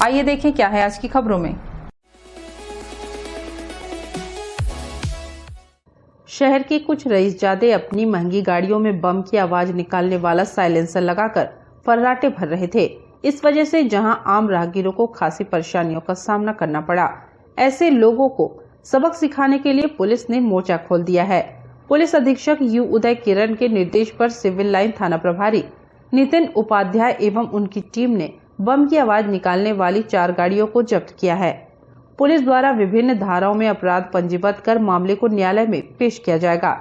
आइए देखें क्या है आज की खबरों में। शहर के कुछ रईसजादे अपनी महंगी गाड़ियों में बम की आवाज निकालने वाला साइलेंसर लगाकर फर्राटे भर रहे थे। इस वजह से जहां आम राहगीरों को खासी परेशानियों का सामना करना पड़ा, ऐसे लोगों को सबक सिखाने के लिए पुलिस ने मोर्चा खोल दिया है। पुलिस अधीक्षक यू उदय किरण के निर्देश पर सिविल लाइन थाना प्रभारी नितिन उपाध्याय एवं उनकी टीम ने बम की आवाज निकालने वाली 4 गाड़ियों को जब्त किया है। पुलिस द्वारा विभिन्न धाराओं में अपराध पंजीबद्ध कर मामले को न्यायालय में पेश किया जाएगा।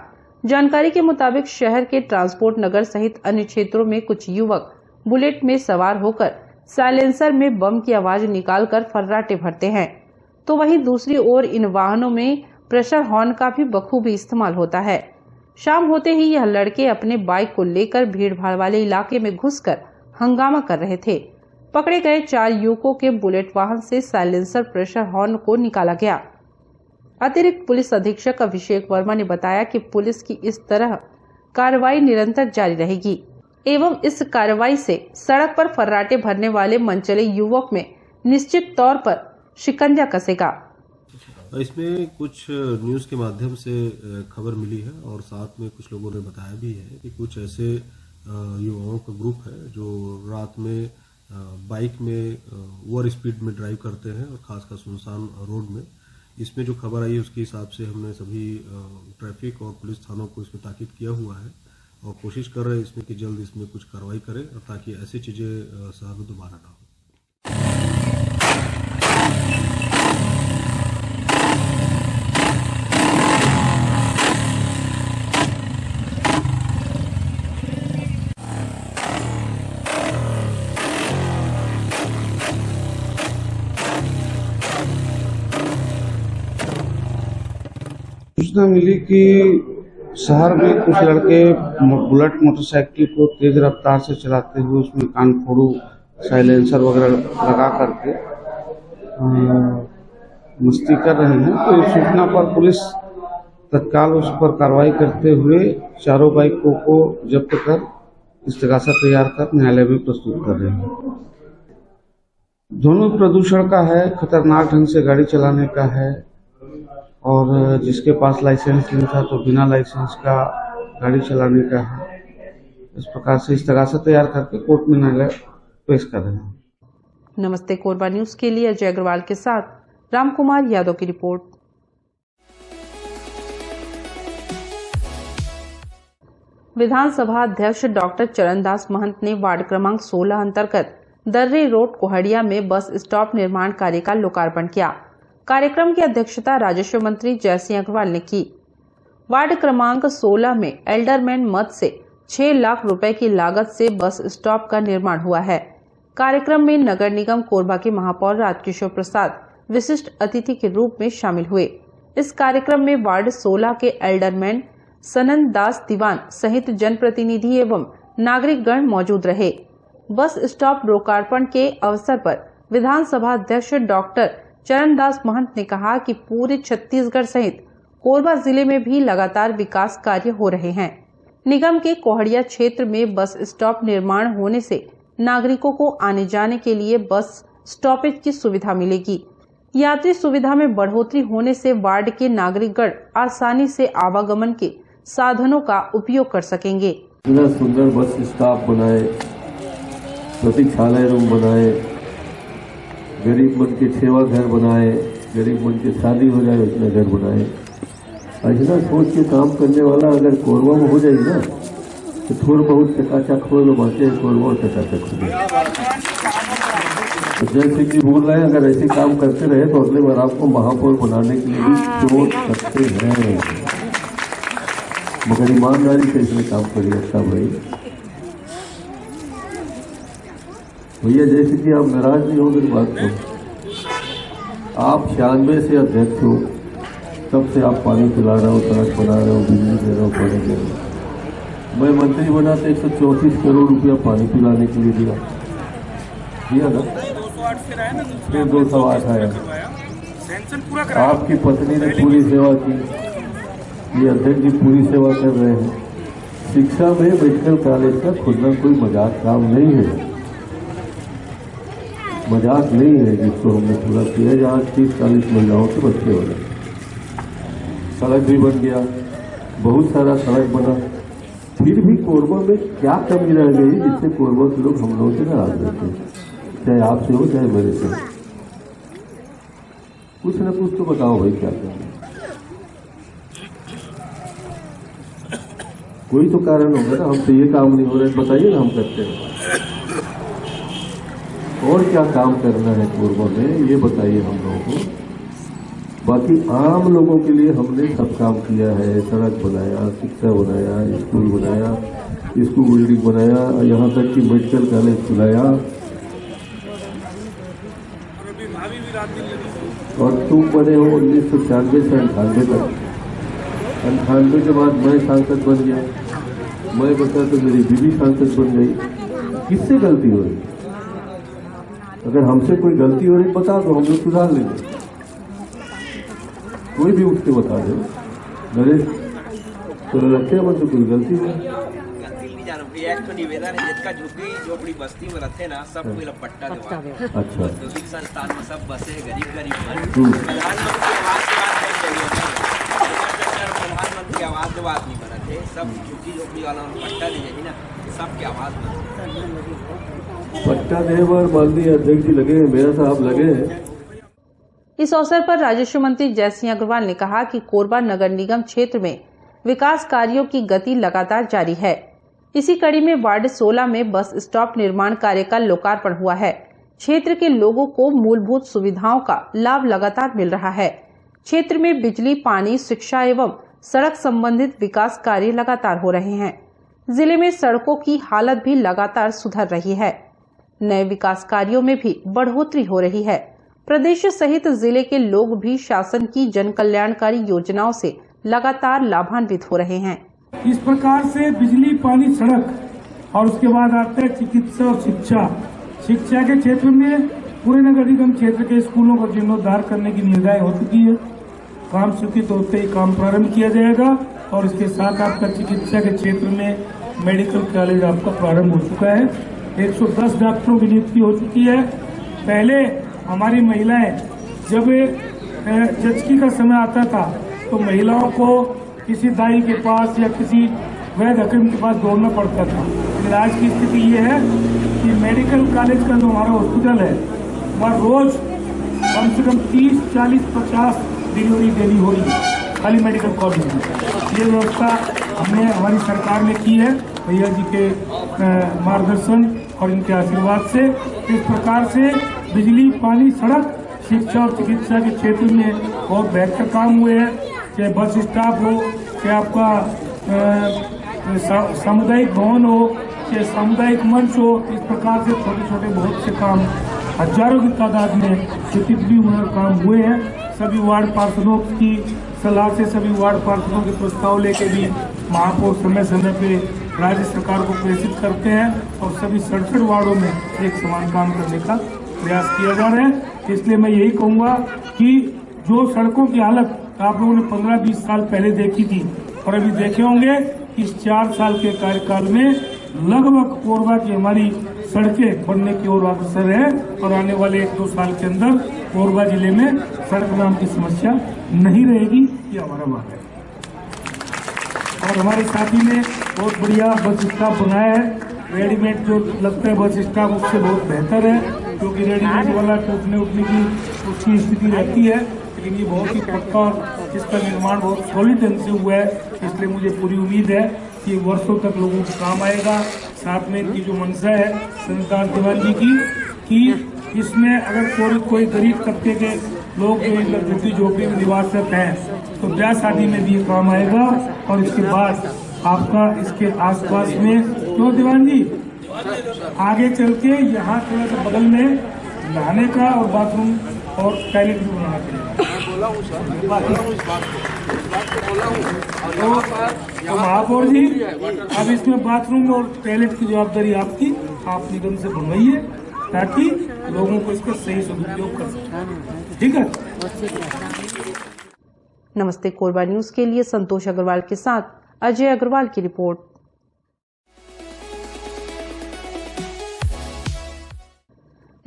जानकारी के मुताबिक शहर के ट्रांसपोर्ट नगर सहित अन्य क्षेत्रों में कुछ युवक बुलेट में सवार होकर साइलेंसर में बम की आवाज निकालकर फर्राटे भरते हैं, तो वहीं दूसरी ओर इन वाहनों में प्रेशर हॉर्न का भी बखूबी इस्तेमाल होता है। शाम होते ही यह लड़के अपने बाइक को लेकर भीड़ भाड़ वाले इलाके में घुसकर हंगामा कर रहे थे। पकड़े गए 4 युवकों के बुलेट वाहन से साइलेंसर प्रेशर हॉर्न को निकाला गया। अतिरिक्त पुलिस अधीक्षक अभिषेक वर्मा ने बताया कि पुलिस की इस तरह कार्रवाई निरंतर जारी रहेगी एवं इस कार्रवाई से सड़क पर फर्राटे भरने वाले मनचले युवक में निश्चित तौर पर शिकंजा कसेगा। इसमें कुछ न्यूज के माध्यम से खबर मिली है और साथ में कुछ लोगों ने बताया भी है कि कुछ ऐसे युवाओं का ग्रुप है जो रात में बाइक में ओवर स्पीड में ड्राइव करते हैं और खासकर सुनसान रोड में। इसमें जो खबर आई है उसके हिसाब से हमने सभी ट्रैफिक और पुलिस थानों को इसमें ताकीद किया हुआ है और कोशिश कर रहे हैं इसमें कि जल्द इसमें कुछ कार्रवाई करें और ताकि ऐसी चीजें शहर में दोबारा ना हो। सूचना मिली कि शहर में कुछ लड़के बुलेट मोटरसाइकिल को तेज रफ्तार से चलाते हुए उसमें कानफोड़ू साइलेंसर वगैरह लगा करके मस्ती कर रहे हैं। तो इस सूचना पर पुलिस तत्काल उस पर कार्रवाई करते हुए 4 बाइकों को जब्त कर इस्तेगासा तैयार कर न्यायालय में प्रस्तुत कर रहे हैं। दोनों प्रदूषण का है, खतरनाक ढंग से गाड़ी चलाने का है और जिसके पास लाइसेंस नहीं था तो बिना लाइसेंस का गाड़ी चलाने का है। इस प्रकार से इस्तेगासा तैयार करके कोर्ट में न्यायालय पेश कर रहे हैं। नमस्ते कोरबा न्यूज के लिए अजय अग्रवाल के साथ रामकुमार यादव की रिपोर्ट। विधानसभा अध्यक्ष डॉक्टर चरणदास महंत ने वार्ड क्रमांक 16 अंतर्गत दर्रे रोड कोहड़िया में बस स्टॉप निर्माण कार्य का लोकार्पण किया। कार्यक्रम की अध्यक्षता राजस्व मंत्री जयसिंह अग्रवाल ने की। वार्ड क्रमांक 16 में एल्डरमैन मद से 6 लाख रुपए की लागत से बस स्टॉप का निर्माण हुआ है। कार्यक्रम में नगर निगम कोरबा के महापौर राजकिशोर प्रसाद विशिष्ट अतिथि के रूप में शामिल हुए। इस कार्यक्रम में वार्ड 16 के एल्डरमैन सनन दास दीवान सहित जनप्रतिनिधि एवं नागरिकगण मौजूद रहे। बस स्टॉप लोकार्पण के अवसर पर विधानसभा अध्यक्ष डॉक्टर चरणदास महंत ने कहा कि पूरे छत्तीसगढ़ सहित कोरबा जिले में भी लगातार विकास कार्य हो रहे हैं। निगम के कोहड़िया क्षेत्र में बस स्टॉप निर्माण होने से नागरिकों को आने जाने के लिए बस स्टॉपेज की सुविधा मिलेगी। यात्री सुविधा में बढ़ोतरी होने से वार्ड के नागरिकगण आसानी से आवागमन के साधनों का उपयोग कर सकेंगे। इतना सुंदर बस स्टॉप बनाए, प्रतीक्षालय रूम बनाए, गरीब मन के सेवा घर बनाए, गरीब मन के शादी हो जाए उसमें घर बनाए। ऐसा सोच के काम करने वाला अगर कोरबा में हो जाए ना तो थोड़ा बहुत चकाचक हो, लोग आते हैं कोरबा चकाचक हो जाए। तो जैसे कि बोल रहे हैं, अगर ऐसे काम करते रहे तो अगले बार आपको महापौर बनाने के लिए भी सोच सकते हैं, मगर ईमानदारी से इसमें काम करिए। अच्छा भाई भैया, जैसे कि आप नाराज नहीं हो मेरी बात को, आप 96 से अध्यक्ष हो, तब से आप पानी पिला रहे हो, सड़क बना रहे हो, बिजली दे रहे हो, पानी दे रहे हो। मैं मंत्री बना तो 134 करोड़ रुपया पानी पिलाने के लिए दिया ना, फिर 208 आया। आपकी पत्नी ने पूरी सेवा की, ये अध्यक्ष जी पूरी सेवा कर रहे हैं। शिक्षा में मेडिकल कॉलेज का खुलना कोई मजाक काम नहीं है। मजाक नहीं है जिसको हमने पूरा किया, जहाँ 30-40 महिलाओं के बच्चे हो गए। सड़क भी बन गया, बहुत सारा सड़क बना, फिर भी कोरबा में क्या कमी रह गई जिससे कोरबा के लोग हम लोगों से नाराज रहते, चाहे आपसे हो चाहे मेरे से। कुछ न कुछ तो बताओ भाई, क्या करना, कोई तो कारण होगा ना। हमसे ये काम नहीं हो रहा है, बताइए ना, हम करते हैं। और क्या काम करना है कोरबा में, ये बताइए हम लोगों को। बाकी आम लोगों के लिए हमने सब काम किया है, सड़क बनाया, शिक्षा बनाया, स्कूल बनाया, स्कूल बिल्डिंग बनाया, यहाँ तक कि मेडिकल कॉलेज खुलाया। और तुम बने हो 1996 से 98 तक। 98 के बाद मैं सांसद बन गया, मैं बचा तो मेरी बीवी सांसद बन गई। किससे गलती हो रही? अगर हमसे कोई गलती हो रही बता दो, हम लोग सुधार लेंगे। कोई भी उठ के बता दे, नरेश तो रखे मन से कोई गलती नहीं। तो निवेदन है जिसका झोपड़ी बस्ती में रहते ना, सब कोई पट्टा दे। अच्छा, औद्योगिक संस्थान में सब बसे गरीब प्रधानमंत्री आवास के बात नहीं बना थे, सब झोपड़ी वाला पट्टा दे जाएगी ना, सबके आवाज पट्टा दे पर माननीय अध्यक्ष जी लगे हैं, मेरा साहब लगे हैं। इस अवसर पर राजस्व मंत्री जय सिंह अग्रवाल ने कहा कि कोरबा नगर निगम क्षेत्र में विकास कार्यों की गति लगातार जारी है। इसी कड़ी में वार्ड 16 में बस स्टॉप निर्माण कार्य का लोकार्पण हुआ है। क्षेत्र के लोगों को मूलभूत सुविधाओं का लाभ लगातार मिल रहा है। क्षेत्र में बिजली, पानी, शिक्षा एवं सड़क संबंधित विकास कार्य लगातार हो रहे हैं। जिले में सड़कों की हालत भी लगातार सुधर रही है। नए विकास कार्यों में भी बढ़ोतरी हो रही है। प्रदेश सहित जिले के लोग भी शासन की जन कल्याणकारी योजनाओं से लगातार लाभान्वित हो रहे हैं। इस प्रकार से बिजली, पानी, सड़क और उसके बाद आता है चिकित्सा और शिक्षा। शिक्षा के क्षेत्र में पूरे नगर निगम क्षेत्र के स्कूलों का जीर्णोद्धार करने की निर्णय हो चुकी है। काम स्वीकृत होते ही काम प्रारंभ किया जाएगा और इसके साथ आपका चिकित्सा के क्षेत्र में मेडिकल कॉलेज आपका प्रारंभ हो चुका है। 110 डॉक्टरों की नियुक्ति हो चुकी है। पहले हमारी महिलाएं जब जचकी का समय आता था तो महिलाओं को किसी दाई के पास या किसी वैद्य हकीम के पास दौड़ना पड़ता था, लेकिन आज की स्थिति ये है कि मेडिकल कॉलेज का जो हमारा हॉस्पिटल है वहाँ रोज कम से कम 30, 40, 50 डिलीवरी देनी हो रही है खाली मेडिकल कॉलेज में। ये व्यवस्था हमने हमारी सरकार ने की है भैया जी के मार्गदर्शन और इनके आशीर्वाद से। इस प्रकार से बिजली, पानी, सड़क, शिक्षा और चिकित्सा के क्षेत्र में बहुत बेहतर काम हुए हैं। चाहे बस स्टॉप हो, चाहे आपका सामुदायिक भवन हो, चाहे सामुदायिक मंच हो, इस प्रकार से छोटे छोटे बहुत से काम हजारों की तादाद में छुट्टी काम हुए हैं। सभी वार्ड पार्षदों की सलाह से सभी वार्ड पार्षदों के प्रस्ताव लेके भी महापौर समय समय पे राज्य सरकार को प्रेषित करते हैं और सभी 67 वार्डों में एक समान काम करने का प्रयास किया जा रहा है। इसलिए मैं यही कहूँगा कि जो सड़कों की हालत आप लोगों ने 15-20 साल पहले देखी थी और अभी देखे होंगे, इस 4 साल के कार्यकाल में लगभग कोरबा की हमारी सड़कें बनने की ओर अग्रसर है और आने वाले 1-2 साल के अंदर कोरबा जिले में सड़क नाम की समस्या नहीं रहेगी। ये हमारा मांग है। और हमारे साथी ने बहुत बढ़िया बस स्टॉप बनाया है। रेडीमेड जो लगता है बस स्टॉप उससे बहुत बेहतर है, क्योंकि रेडीमेड वाला टूटने उठने की उसकी स्थिति रहती है, लेकिन ये बहुत ही पक्का और इसका निर्माण बहुत सॉलिड ढंग से हुआ है। इसलिए मुझे पूरी उम्मीद है कि वर्षों तक लोगों को काम आएगा। साथ में इनकी जो मंशा है संतान दीवान जी की कि इसमें अगर कोई गरीब तबके के लोग जो झोपड़ी में निवासरत हैं तो ब्याह शादी में भी ये काम आएगा। और इसके बाद आपका इसके आसपास में तो दीवान जी आगे चल के यहाँ थोड़ा सा बगल में नहाने का और बाथरूम और टॉयलेट भी बनाना तो महापौर जी अब इसमें बाथरूम और टॉयलेट की जवाबदारी आपकी, आप निगम से बनवाइए ताकि लोगों को इसका सही सदुपयोग कर सकें। ठीक है। नमस्ते कोरबा न्यूज के लिए संतोष अग्रवाल के साथ अजय अग्रवाल की रिपोर्ट।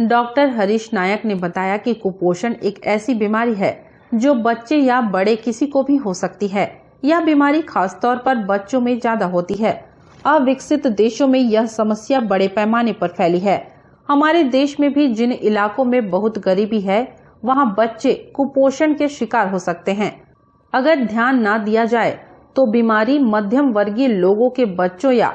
डॉक्टर हरीश नायक ने बताया कि कुपोषण एक ऐसी बीमारी है जो बच्चे या बड़े किसी को भी हो सकती है। यह बीमारी खासतौर पर बच्चों में ज्यादा होती है। अविकसित देशों में यह समस्या बड़े पैमाने पर फैली है। हमारे देश में भी जिन इलाकों में बहुत गरीबी है वहां बच्चे कुपोषण के शिकार हो सकते हैं। अगर ध्यान न दिया जाए तो बीमारी मध्यम वर्गीय लोगों के बच्चों या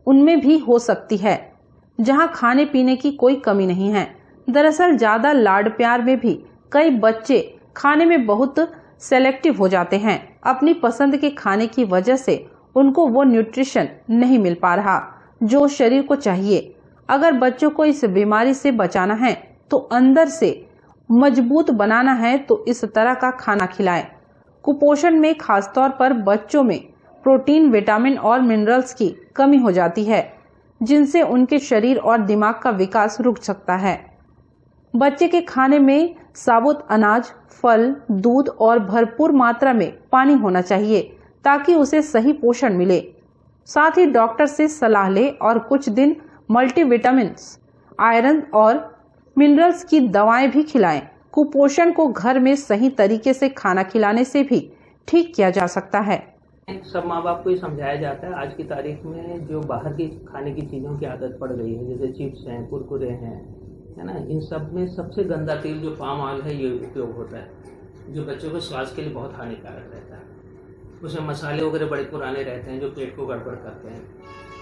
उनमें भी हो सकती है जहां खाने पीने की कोई कमी नहीं है। दरअसल ज्यादा लाड प्यार में भी कई बच्चे खाने में बहुत सेलेक्टिव हो जाते हैं। अपनी पसंद के खाने की वजह से उनको वो न्यूट्रिशन नहीं मिल पा रहा जो शरीर को चाहिए। अगर बच्चों को इस बीमारी से बचाना है तो अंदर से मजबूत बनाना है तो इस तरह का खाना खिलाएं। कुपोषण में खासतौर पर बच्चों में प्रोटीन, विटामिन और मिनरल्स की कमी हो जाती है जिनसे उनके शरीर और दिमाग का विकास रुक सकता है। बच्चे के खाने में साबुत अनाज, फल, दूध और भरपूर मात्रा में पानी होना चाहिए ताकि उसे सही पोषण मिले। साथ ही डॉक्टर से सलाह ले और कुछ दिन मल्टीविटामिन्स, आयरन और मिनरल्स की दवाएं भी खिलाएं। कुपोषण को घर में सही तरीके से खाना खिलाने से भी ठीक किया जा सकता है। सब माँ बाप को ही समझाया जाता है। आज की तारीख में जो बाहर की खाने की चीज़ों की आदत पड़ गई है, जैसे चिप्स हैं, कुरकुरे हैं, है ना, इन सब में सबसे गंदा तेल जो पाम ऑयल है ये उपयोग होता है जो बच्चों के स्वास्थ्य के लिए बहुत हानिकारक रहता है। उसमें मसाले वगैरह बड़े पुराने रहते हैं जो पेट को गड़बड़ करते हैं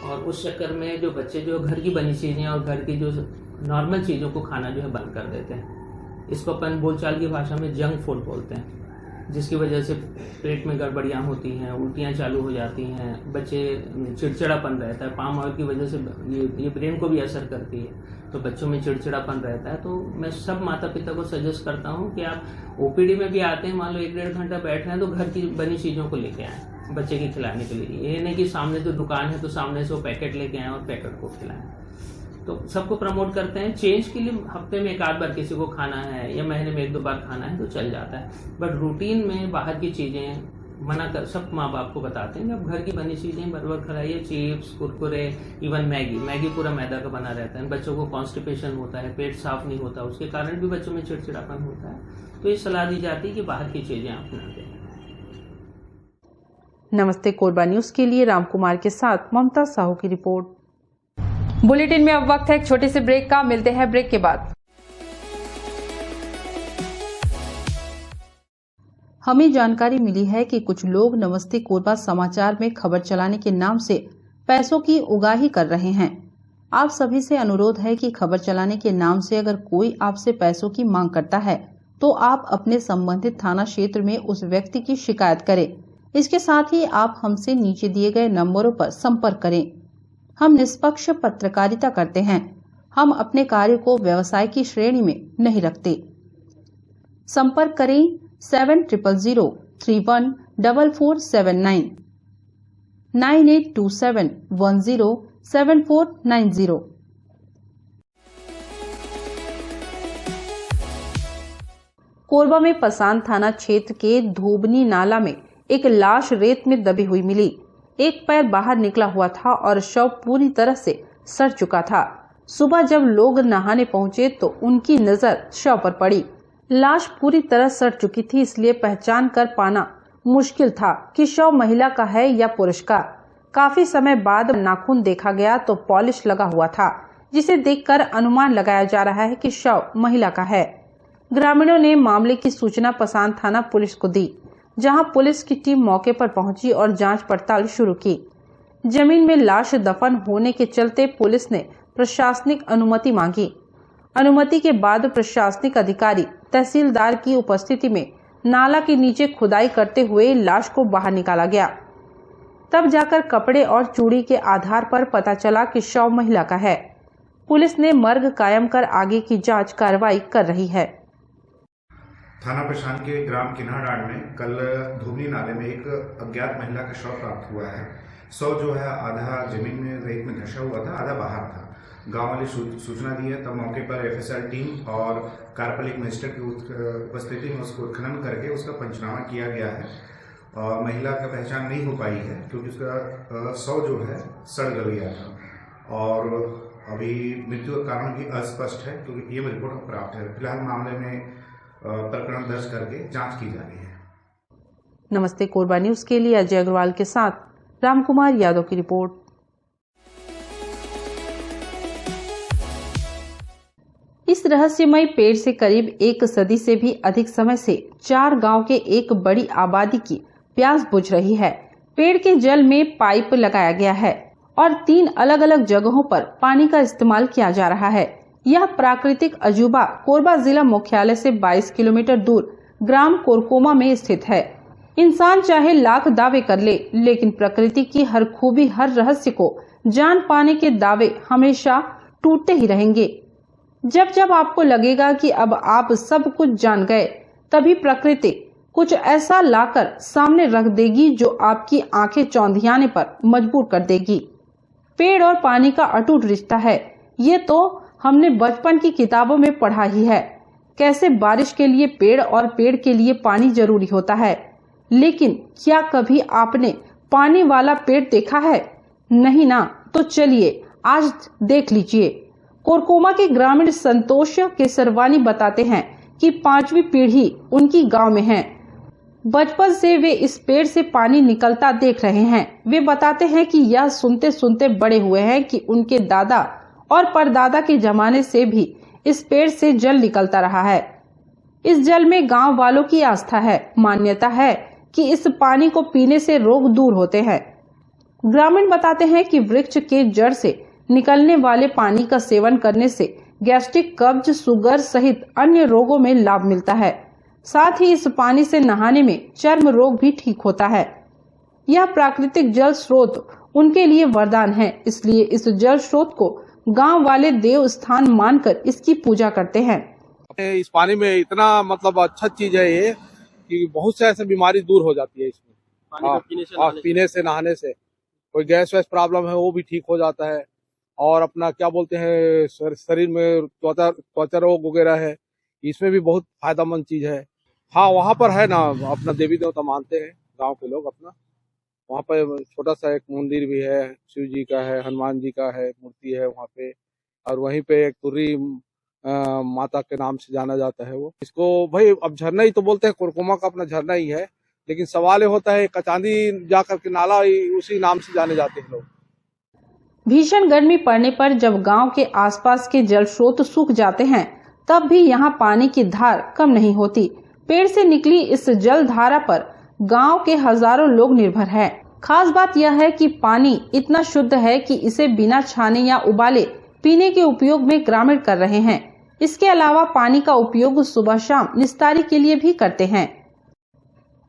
और उस चक्कर में जो बच्चे जो घर की बनी चीज़ें और घर की जो नॉर्मल चीज़ों को खाना जो है बंद कर देते हैं। इसको अपन बोलचाल की भाषा में जंक फूड बोलते हैं, जिसकी वजह से पेट में गड़बड़ियाँ होती हैं, उल्टियाँ चालू हो जाती हैं, बच्चे चिड़चिड़ापन रहता है। पाम ऑयल की वजह से ये ब्रेन को भी असर करती है, तो बच्चों में चिड़चिड़ापन रहता है। तो मैं सब माता पिता को सजेस्ट करता हूँ कि आप ओपीडी में भी आते हैं, मान लो 1-1.5 घंटा बैठ रहे हैं तो घर की बनी चीज़ों को लेके आएँ बच्चे की खिलाने के लिए। ये नहीं कि सामने जो दुकान है तो सामने से वो पैकेट लेके आएँ और पैकेट को खिलाएँ। तो सबको प्रमोट करते हैं। चेंज के लिए हफ्ते में 1-8 बार किसी को खाना है या महीने में 1-2 बार खाना है तो चल जाता है, बट रूटीन में बाहर की चीज़ें मना कर सब माँ बाप को बताते हैं कि अब घर की बनी चीज़ें बराबर खिलाइए। चिप्स, कुरकुरे, इवन मैगी पूरा मैदा का बना रहता है। बच्चों को कॉन्स्टिपेशन होता है, पेट साफ नहीं होता, उसके कारण भी बच्चों में चिड़चिड़ापन होता है। तो ये सलाह दी जाती है कि बाहर की चीज़ें आप ना दें। नमस्ते कोरबा न्यूज के लिए रामकुमार के साथ ममता साहू की रिपोर्ट। बुलेटिन में अब वक्त है एक छोटे से ब्रेक का। मिलते हैं ब्रेक के बाद। हमें जानकारी मिली है कि कुछ लोग नमस्ते कोरबा समाचार में खबर चलाने के नाम से पैसों की उगाही कर रहे हैं। आप सभी से अनुरोध है कि खबर चलाने के नाम से अगर कोई आपसे पैसों की मांग करता है तो आप अपने संबंधित थाना क्षेत्र में उस व्यक्ति की शिकायत करें। इसके साथ ही आप हमसे नीचे दिए गए नंबरों पर संपर्क करें। हम निष्पक्ष पत्रकारिता करते हैं। हम अपने कार्य को व्यवसाय की श्रेणी में नहीं रखते। संपर्क करें 7000314479 9827107490। कोरबा में पसान थाना क्षेत्र के धोबनी नाला में एक लाश रेत में दबी हुई मिली। एक पैर बाहर निकला हुआ था और शव पूरी तरह से सड़ चुका था। सुबह जब लोग नहाने पहुंचे तो उनकी नजर शव पर पड़ी। लाश पूरी तरह सड़ चुकी थी, इसलिए पहचान कर पाना मुश्किल था कि शव महिला का है या पुरुष का। काफी समय बाद नाखून देखा गया तो पॉलिश लगा हुआ था, जिसे देखकर अनुमान लगाया जा रहा है कि शव महिला का है। ग्रामीणों ने मामले की सूचना पसान थाना पुलिस को दी, जहां पुलिस की टीम मौके पर पहुंची और जांच पड़ताल शुरू की। जमीन में लाश दफन होने के चलते पुलिस ने प्रशासनिक अनुमति मांगी। अनुमति के बाद प्रशासनिक अधिकारी तहसीलदार की उपस्थिति में नाला के नीचे खुदाई करते हुए लाश को बाहर निकाला गया। तब जाकर कपड़े और चूड़ी के आधार पर पता चला कि शव महिला का है। पुलिस ने मर्ग कायम कर आगे की जांच कार्रवाई कर रही है। थाना पशान के ग्राम किन्हाडांड में कल धोबनी नाले में एक अज्ञात महिला का शव प्राप्त हुआ है। शव जो है आधा जमीन में रेत में धंसा हुआ था, आधा बाहर था। गांव वाले सूचना दी है, तब मौके पर एफएसएल टीम और कार्यपालिक मजिस्ट्रेट की उपस्थिति में उसको उत्खनन करके उसका पंचनामा किया गया है। महिला का पहचान नहीं हो पाई है क्योंकि उसका शव जो है सड़ गल गया था और अभी मृत्यु का कारण भी अस्पष्ट है क्योंकि पीएम रिपोर्ट प्राप्त है। फिलहाल मामले में प्रकरण दर्ज करके जांच की जा रही है। नमस्ते कोरबा न्यूज के लिए अजय अग्रवाल के साथ रामकुमार यादव की रिपोर्ट। इस रहस्यमय पेड़ से करीब 1 सदी से भी अधिक समय से 4 गांव के एक बड़ी आबादी की प्यास बुझ रही है। पेड़ के जल में पाइप लगाया गया है और 3 अलग अलग जगहों पर पानी का इस्तेमाल किया जा रहा है। यह प्राकृतिक अजूबा कोरबा जिला मुख्यालय से 22 किलोमीटर दूर ग्राम कोरकोमा में स्थित है। इंसान चाहे लाख दावे कर ले, लेकिन प्रकृति की हर खूबी, हर रहस्य को जान पाने के दावे हमेशा टूटते ही रहेंगे। जब जब आपको लगेगा कि अब आप सब कुछ जान गए, तभी प्रकृति कुछ ऐसा लाकर सामने रख देगी जो आपकी आंखें चौंधियाने पर मजबूर कर देगी। पेड़ और पानी का अटूट रिश्ता है, ये तो हमने बचपन की किताबों में पढ़ा ही है। कैसे बारिश के लिए पेड़ और पेड़ के लिए पानी जरूरी होता है, लेकिन क्या कभी आपने पानी वाला पेड़ देखा है? नहीं ना। तो चलिए आज देख लीजिए। कोरकोमा के ग्रामीण संतोष केसरवानी बताते हैं कि 5वीं पीढ़ी उनकी गांव में है। बचपन से वे इस पेड़ से पानी निकलता देख रहे हैं। वे बताते हैं कि यह सुनते सुनते बड़े हुए हैं कि उनके दादा और परदादा के जमाने से भी इस पेड़ से जल निकलता रहा है। इस जल में गांव वालों की आस्था है, मान्यता है कि इस पानी को पीने से रोग दूर होते हैं। ग्रामीण बताते हैं कि वृक्ष के जड़ से निकलने वाले पानी का सेवन करने से गैस्ट्रिक, कब्ज, शुगर सहित अन्य रोगों में लाभ मिलता है। साथ ही इस पानी से नहाने में चर्म रोग भी ठीक होता है। यह प्राकृतिक जल स्रोत उनके लिए वरदान है, इसलिए इस जल स्रोत को गांव वाले देव स्थान मानकर इसकी पूजा करते हैं। इस पानी में इतना मतलब अच्छा चीज है ये कि बहुत से ऐसे बीमारी दूर हो जाती है इसमें। पीने से नहाने से कोई गैस वैस प्रॉब्लम है वो भी ठीक हो जाता है। और अपना क्या बोलते हैं शरीर में त्वचा रोग वगैरह है, इसमें भी बहुत फायदेमंद चीज है। हाँ, वहाँ पर है ना, अपना देवी देवता मानते हैं गांव के लोग अपना। वहाँ पर छोटा सा एक मंदिर भी है, शिव जी का है, हनुमान जी का है, मूर्ति है वहाँ पे। और वहीं पे एक तुर्री माता के नाम से जाना जाता है। वो इसको भाई अब झरना ही तो बोलते हैं, कोरकोमा का अपना झरना ही है, लेकिन सवाल ये होता है कचांदी जाकर के नाला उसी नाम से जाने जाते हैं लोग। भीषण गर्मी पड़ने पर जब गांव के आसपास के जल स्रोत सूख जाते हैं, तब भी यहां पानी की धार कम नहीं होती। पेड़ से निकली इस जल धारा पर गांव के हजारों लोग निर्भर हैं। खास बात यह है कि पानी इतना शुद्ध है कि इसे बिना छाने या उबाले पीने के उपयोग में ग्रामीण कर रहे हैं। इसके अलावा पानी का उपयोग सुबह शाम निस्तारी के लिए भी करते हैं।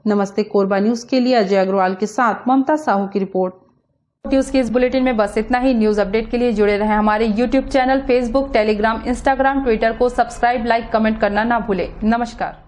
नमस्ते कोरबा न्यूज के लिए अजय अग्रवाल के साथ ममता साहू की रिपोर्ट। न्यूज के इस बुलेटिन में बस इतना ही। न्यूज अपडेट के लिए जुड़े रहें हमारे YouTube channel, Facebook, Telegram, Instagram, Twitter को सब्सक्राइब, लाइक, कमेंट करना ना भूलें। नमस्कार।